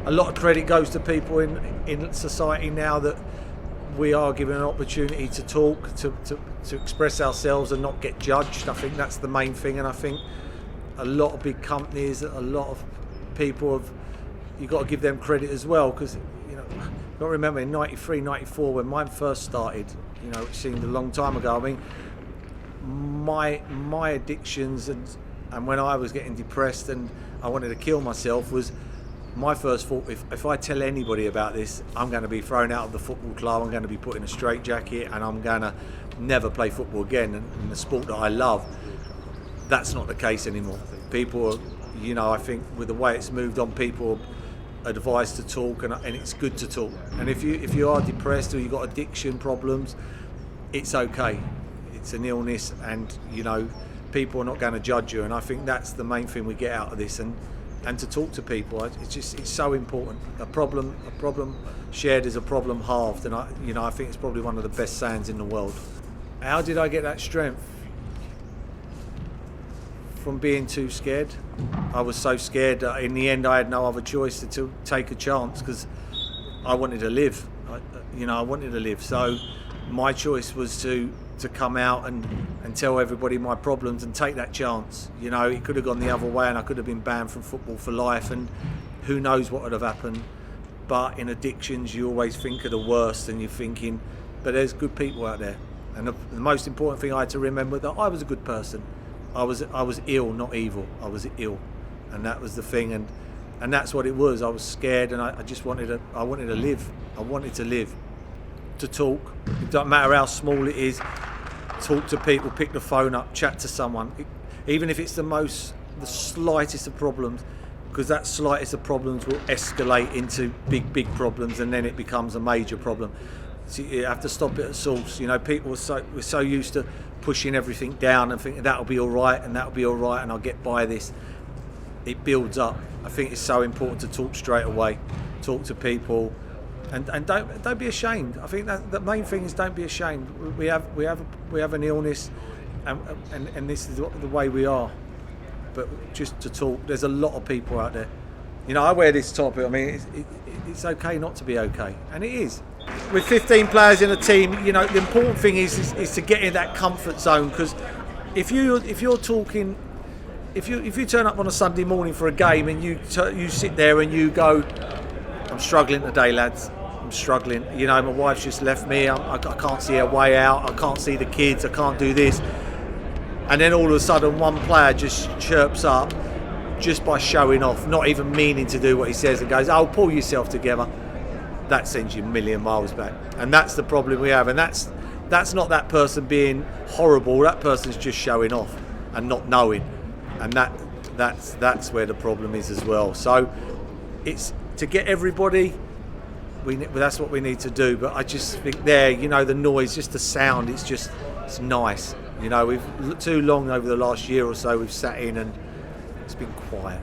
a lot of credit goes to people in society now that we are given an opportunity to talk, to express ourselves and not get judged. I think that's the main thing, and I think a lot of big companies, a lot of people you've got to give them credit as well, because you've got to remember in 93, 94 when mine first started, it seemed a long time ago. I mean, my addictions and when I was getting depressed and I wanted to kill myself was my first thought, if I tell anybody about this, I'm going to be thrown out of the football club, I'm going to be put in a straitjacket, and I'm going to never play football again in the sport that I love. That's not the case anymore. People are, I think with the way it's moved on, people are advised to talk, and it's good to talk. And if you are depressed or you've got addiction problems, it's okay. It's an illness, and people are not going to judge you. And I think that's the main thing we get out of this, and to talk to people. It's so important. A problem shared is a problem halved, and I think it's probably one of the best sayings in the world. How did I get that strength? From being too scared. I was so scared that in the end I had no other choice to take a chance, because I wanted to live. I wanted to live. So my choice was to come out and tell everybody my problems and take that chance. It could have gone the other way and I could have been banned from football for life, and who knows what would have happened. But in addictions you always think of the worst, and you're thinking, but there's good people out there. And the most important thing I had to remember, that I was a good person. I was ill, not evil. I was ill, and that was the thing, and that's what it was. I was scared, and I just wanted to live. I wanted to live, to talk. It doesn't matter how small it is. Talk to people, pick the phone up, chat to someone, even if it's the slightest of problems, because that slightest of problems will escalate into big problems, and then it becomes a major problem. So you have to stop it at source. People we're so used to pushing everything down and thinking that'll be all right and I'll get by this. It builds up. I think it's so important to talk straight away, talk to people, and don't be ashamed. I think that the main thing is, don't be ashamed. We have an illness, and this is the way we are. But just to talk, there's a lot of people out there. I wear this top. I mean, it's okay not to be okay, and it is. With 15 players in a team, the important thing is to get in that comfort zone, because if you turn up on a Sunday morning for a game and you sit there and you go, I'm struggling today, lads. I'm struggling. My wife's just left me. I can't see her way out. I can't see the kids. I can't do this. And then all of a sudden, one player just chirps up just by showing off, not even meaning to do what he says, and goes, "Oh, pull yourself together." That sends you a million miles back, and that's the problem we have. And that's not that person being horrible. That person's just showing off and not knowing, and that's where the problem is as well. So it's to get everybody. That's what we need to do. But I just think the noise, just the sound. It's nice. We've too long over the last year or so. We've sat in and it's been quiet.